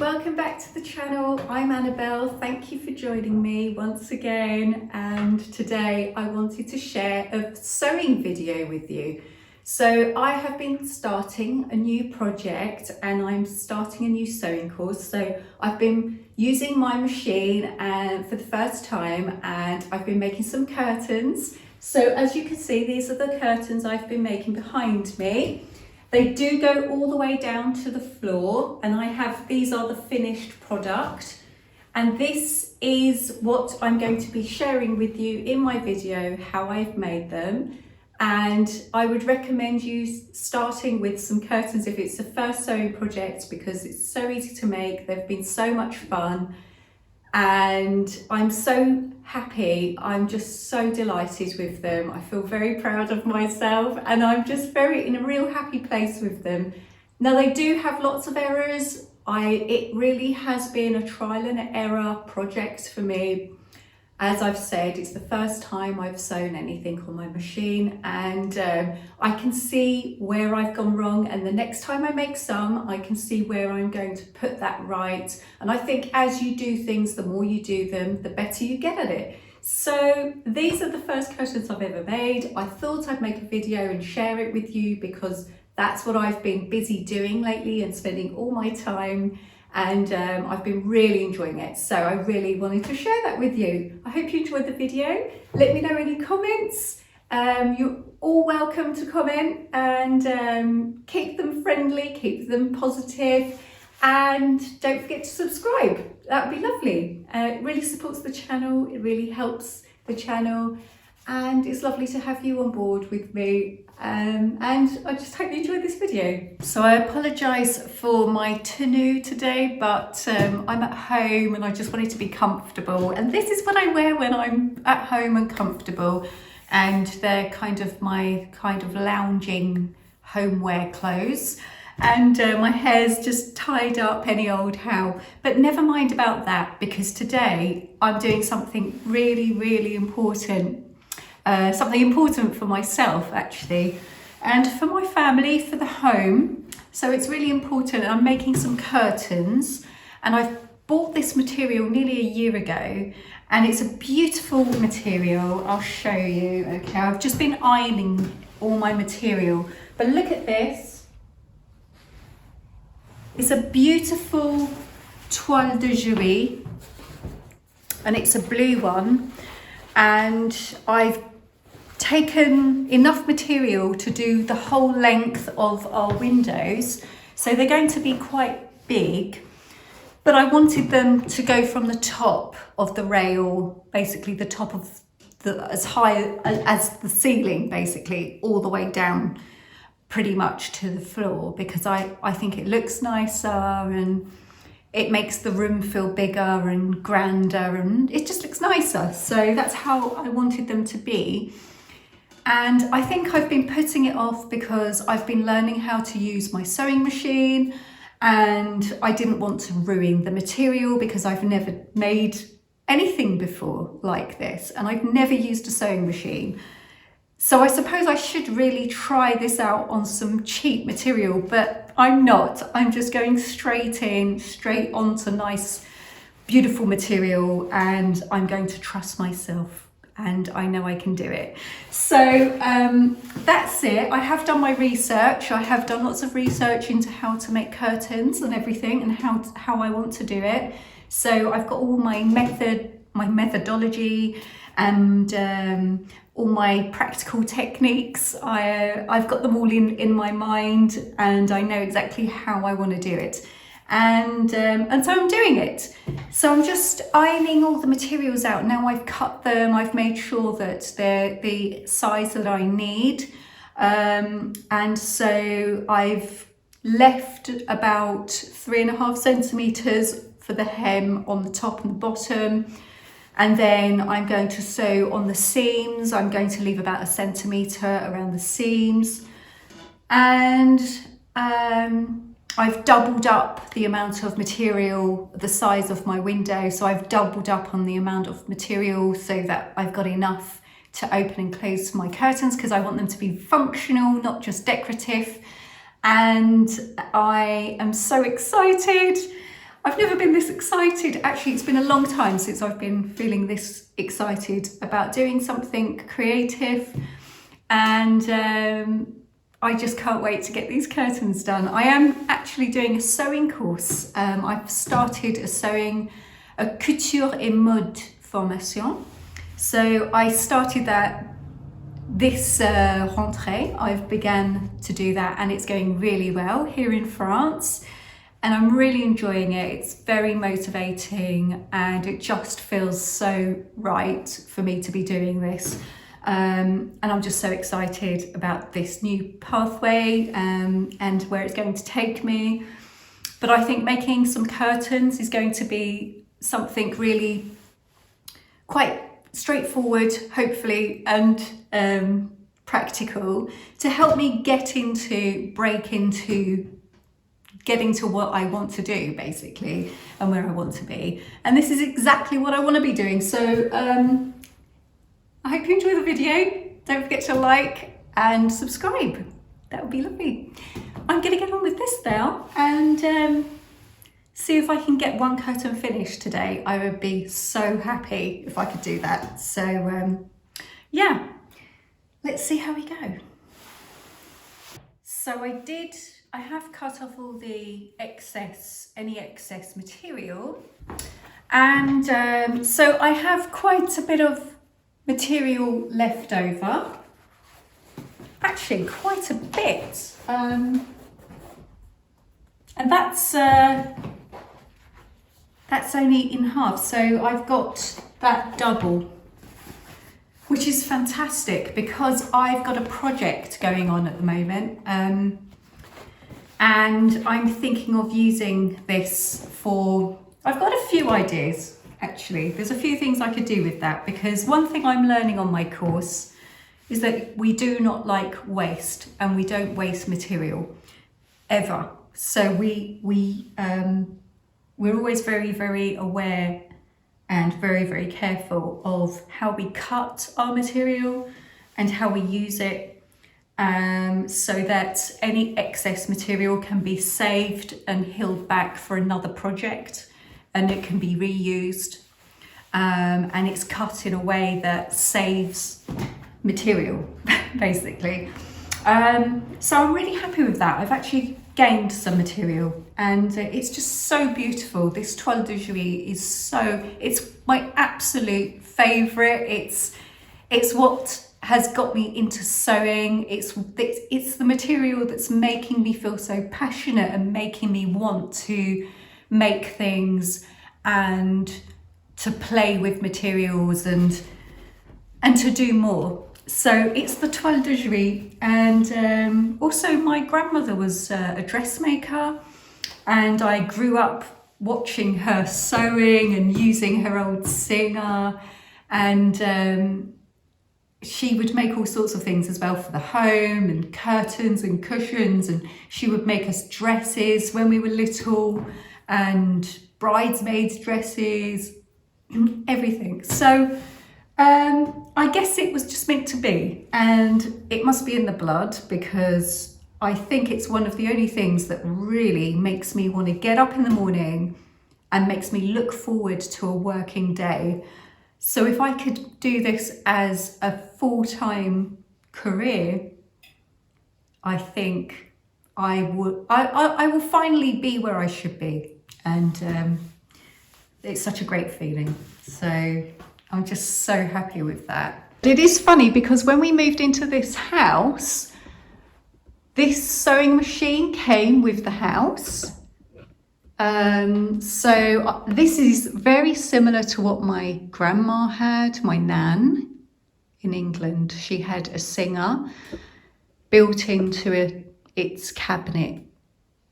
welcome back to the channel. I'm Annabelle. Thank you for joining me once again, and today I wanted to share a sewing video with you. So I have been starting a new project and I'm starting a new sewing course. So I've been using my machine for the first time, and I've been making some curtains. So as you can see, these are the curtains I've been making behind me. They do go all the way down to the floor, and these are the finished product. And this is what I'm going to be sharing with you in my video, how I've made them. And I would recommend you starting with some curtains if it's the first sewing project, because it's so easy to make. They've been so much fun. And I'm so happy, I'm just so delighted with them. I feel very proud of myself, and I'm just in a real happy place with them. Now, they do have lots of errors. It really has been a trial and error project for me. As I've said, it's the first time I've sewn anything on my machine, and I can see where I've gone wrong, and the next time I make some, I can see where I'm going to put that right. And I think as you do things, the more you do them, the better you get at it. So these are the first curtains I've ever made. I thought I'd make a video and share it with you because that's what I've been busy doing lately and spending all my time. And I've been really enjoying it, so I really wanted to share that with you. I hope you enjoyed the video. Let me know any comments. You're all welcome to comment, and keep them friendly, keep them positive, and don't forget to subscribe. That would be lovely. It really supports the channel, it really helps the channel, and it's lovely to have you on board with me. And I just hope you enjoyed this video. So I apologise for my tenue today, but I'm at home and I just wanted to be comfortable. And this is what I wear when I'm at home and comfortable. And they're my lounging homeware clothes. And my hair's just tied up any old how. But never mind about that, because today I'm doing something really, really important. Something important for myself, actually, and for my family, for the home. So it's really important. I'm making some curtains, and I've bought this material nearly a year ago, and it's a beautiful material. I'll show you. Okay, I've just been ironing all my material, but look at this. It's a beautiful Toile de Jouy, and it's a blue one, and I've taken enough material to do the whole length of our windows, so they're going to be quite big, but I wanted them to go from the top of the rail, basically the top of as high as the ceiling, basically all the way down pretty much to the floor, because I think it looks nicer and it makes the room feel bigger and grander, and it just looks nicer. So that's how I wanted them to be. And I think I've been putting it off because I've been learning how to use my sewing machine, and I didn't want to ruin the material because I've never made anything before like this, and I've never used a sewing machine. So I suppose I should really try this out on some cheap material, but I'm not. I'm just going straight onto nice, beautiful material, and I'm going to trust myself. And I know I can do it. So that's it. I have done my research. I have done lots of research into how to make curtains and everything, and how I want to do it. So I've got all my methodology, and all my practical techniques. I've got them all in my mind, and I know exactly how I want to do it. And so I'm doing it. So I'm just ironing all the materials out. Now I've cut them, I've made sure that they're the size that I need. And so I've left about 3.5 centimeters for the hem on the top and the bottom. And then I'm going to sew on the seams. I'm going to leave about 1 centimeter around the seams. And I've doubled up the amount of material, the size of my window. So I've doubled up on the amount of material so that I've got enough to open and close my curtains, because I want them to be functional, not just decorative. And I am so excited. I've never been this excited. Actually, it's been a long time since I've been feeling this excited about doing something creative, and I just can't wait to get these curtains done. I am actually doing a sewing course. I've started a couture et mode formation. So I started that this rentrée. I've begun to do that, and it's going really well here in France. And I'm really enjoying it. It's very motivating, and it just feels so right for me to be doing this. And I'm just so excited about this new pathway and where it's going to take me. But I think making some curtains is going to be something really quite straightforward, hopefully, and practical to help me getting to what I want to do, basically, and where I want to be. And this is exactly what I want to be doing. So I hope you enjoy the video. Don't forget to like and subscribe. That would be lovely. I'm going to get on with this now and see if I can get one curtain finished today. I would be so happy if I could do that. So yeah, let's see how we go. So I have cut off all the any excess material, and so I have quite a bit of material left over. Actually, quite a bit, and that's only in half. So I've got that double, which is fantastic because I've got a project going on at the moment. And I'm thinking of using this I've got a few ideas, actually. There's a few things I could do with that, because one thing I'm learning on my course is that we do not like waste, and we don't waste material ever. So we're always very, very aware and very, very careful of how we cut our material and how we use it, so that any excess material can be saved and held back for another project, and it can be reused, and it's cut in a way that saves material, basically. So I'm really happy with that. I've actually gained some material, and it's just so beautiful. This Toile de Jouy it's my absolute favourite. It's what has got me into sewing. It's the material that's making me feel so passionate and making me want to make things and to play with materials and to do more. So it's the Toile de Jouy, and also my grandmother was a dressmaker, and I grew up watching her sewing and using her old singer, and she would make all sorts of things as well for the home, and curtains and cushions, and she would make us dresses when we were little, and bridesmaids dresses, everything. So I guess it was just meant to be, and it must be in the blood, because I think it's one of the only things that really makes me want to get up in the morning and makes me look forward to a working day. So if I could do this as a full-time career, I think I will finally be where I should be, and it's such a great feeling. So I'm just so happy with that. It is funny because when we moved into this house, this sewing machine came with the house. So this is very similar to what my grandma had, my nan in England. She had a singer built into its cabinet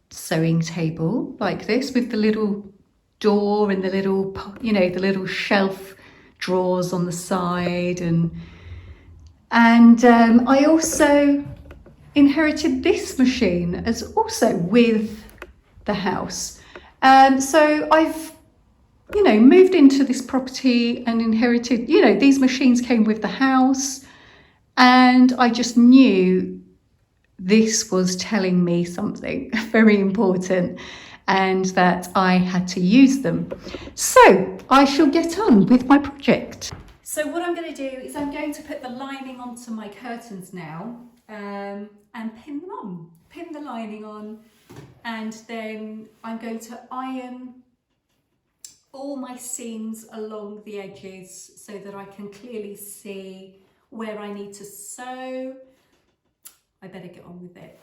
sewing table like this, with the little door and the little, the little shelf drawers on the side, and I also inherited this machine as also with the house. So I've moved into this property and inherited, these machines came with the house, and I just knew this was telling me something very important. and that I had to use them. So I shall get on with my project. So what I'm going to do is I'm going to put the lining onto my curtains now, and pin them on, pin the lining on, and then I'm going to iron all my seams along the edges so that I can clearly see where I need to sew. I better get on with it.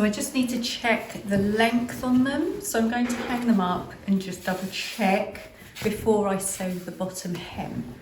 So I just need to check the length on them. So I'm going to hang them up and just double check before I sew the bottom hem.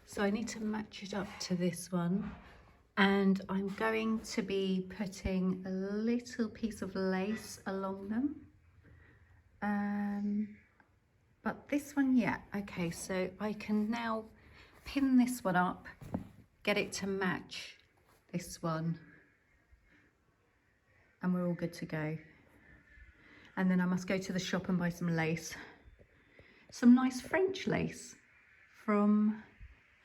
So I need to match it up to this one, and I'm going to be putting a little piece of lace along them. But this one, yeah, okay, so I can now pin this one up, get it to match this one, and we're all good to go. And then I must go to the shop and buy some lace, some nice French lace. from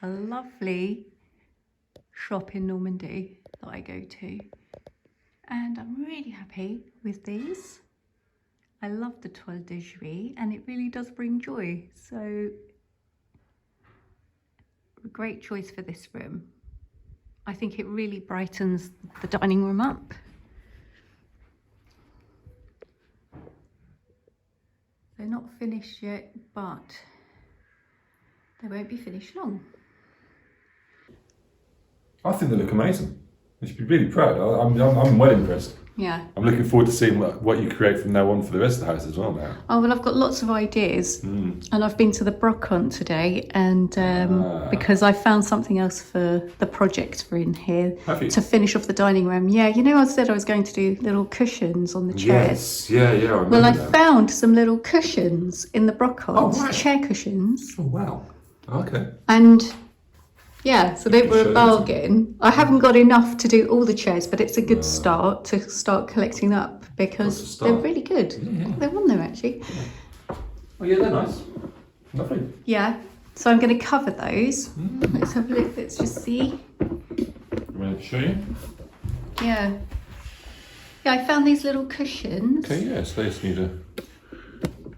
a lovely shop in Normandy that I go to. And I'm really happy with these. I love the Toile de Jouy and it really does bring joy. So a great choice for this room. I think it really brightens the dining room up. They're not finished yet, but they won't be finished long. I think they look amazing. You should be really proud. I'm well impressed. Yeah. I'm looking forward to seeing what you create from now on for the rest of the house as well now. Oh, well, I've got lots of ideas. And I've been to the Brocante today and because I found something else for the project for in here to finish off the dining room. Yeah, you know, I said I was going to do little cushions on the chairs. Yes, yeah, I remember Well, I that. found some little cushions in the Brocante, Oh, right. chair cushions. Oh, wow. Okay. And yeah, so they were show a them. bargain. I haven't got enough to do all the chairs, but it's a good start to start collecting up because they're really good. Yeah. They're on there actually. Oh, yeah, they're nice. Lovely. Yeah, so I'm going to cover those. Let's have a look. Let's just see. Ready to show you? Yeah. Yeah, I found these little cushions. Okay, yeah, so they just need a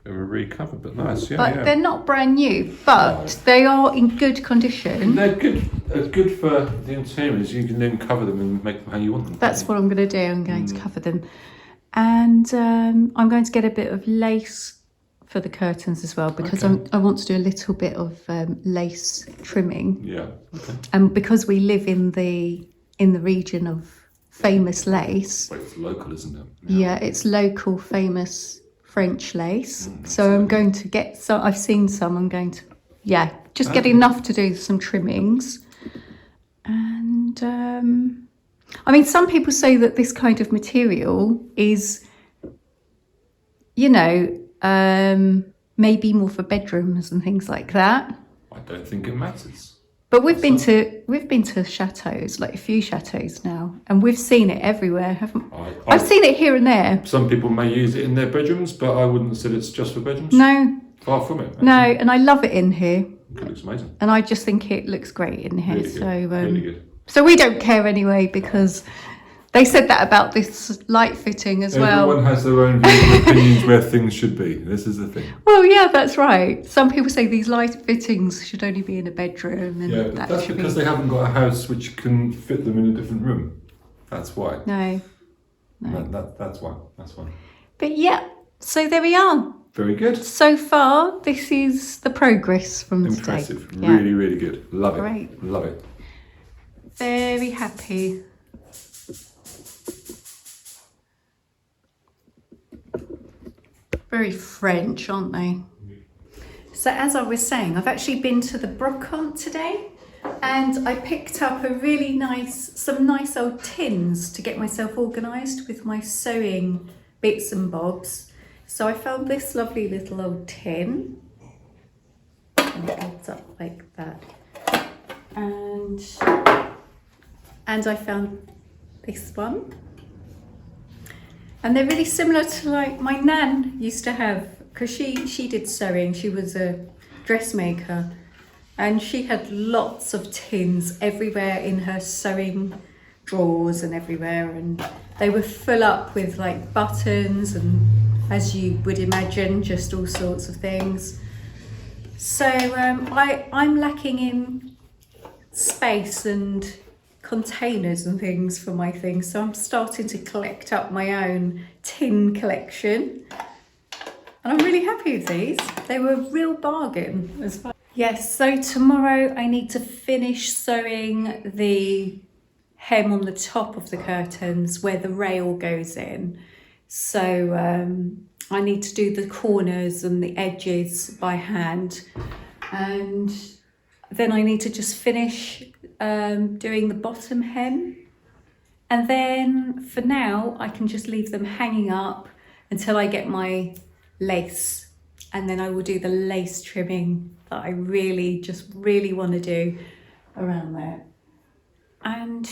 recover, but nice, yeah. But they're not brand new, but they are in good condition. They're good. They're good for the interiors. You can then cover them and make them how you want them. That's what I'm going to do. I'm going to cover them. And I'm going to get a bit of lace for the curtains as well because I want to do a little bit of lace trimming. Yeah, okay. And because we live in the region of famous lace. Well, it's local, isn't it? Yeah, it's local famous French lace. So I'm going to get some. I've seen some. I'm going to, just get enough to do some trimmings. And I mean, some people say that this kind of material is, you know, maybe more for bedrooms and things like that. I don't think it matters. But we've been to chateaus, like a few chateaus now, and we've seen it everywhere, haven't we? I've seen it here and there. Some people may use it in their bedrooms, but I wouldn't say it's just for bedrooms. No. Far from it. Actually. No, and I love it in here. It looks amazing. And I just think it looks great in here. Really good. Really good. So we don't care anyway because they said that about this light fitting as well. Everyone has their own views and opinions where things should be. This is the thing. Well, yeah, that's right. Some people say these light fittings should only be in a bedroom. And Yeah, but that's because they haven't got a house which can fit them in a different room. That's why. No. That's why. That's why. But yeah, so there we are. Very good. So far, this is the progress from today. Impressive. Yeah. Really, really good. Love it. Great. Love it. Very happy. Very French, aren't they? So as I was saying, I've actually been to the Brocante today and I picked up some nice old tins to get myself organised with my sewing bits and bobs. So I found this lovely little old tin and it holds up like that. And I found this one. And they're really similar to like my nan used to have, because she did sewing. She was a dressmaker and she had lots of tins everywhere in her sewing drawers and everywhere, and they were full up with like buttons and, as you would imagine, just all sorts of things. So I'm lacking in space and containers and things for my things, so I'm starting to collect up my own tin collection and I'm really happy with these. They were a real bargain as well. Yes, so tomorrow I need to finish sewing the hem on the top of the curtains where the rail goes in. So I need to do the corners and the edges by hand, and then I need to just finish doing the bottom hem, and then for now I can just leave them hanging up until I get my lace, and then I will do the lace trimming that I really want to do around there. And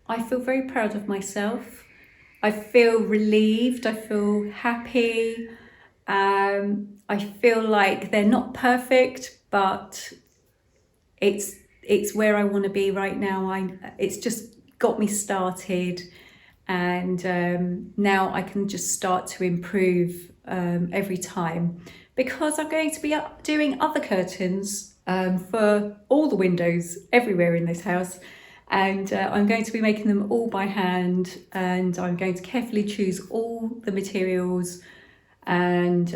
I feel very proud of myself. I feel relieved, I feel happy. I feel like they're not perfect, but it's where I want to be right now. It's just got me started, and now I can just start to improve every time, because I'm going to be doing other curtains for all the windows everywhere in this house, and I'm going to be making them all by hand, and I'm going to carefully choose all the materials and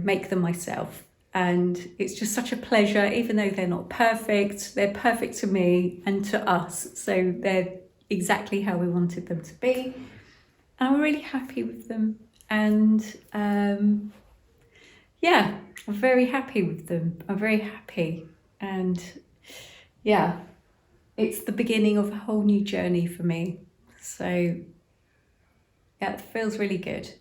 make them myself. And it's just such a pleasure, even though they're not perfect, they're perfect to me and to us. So they're exactly how we wanted them to be. And I'm really happy with them. And yeah, I'm very happy with them. I'm very happy. And yeah, it's the beginning of a whole new journey for me. So yeah, it feels really good.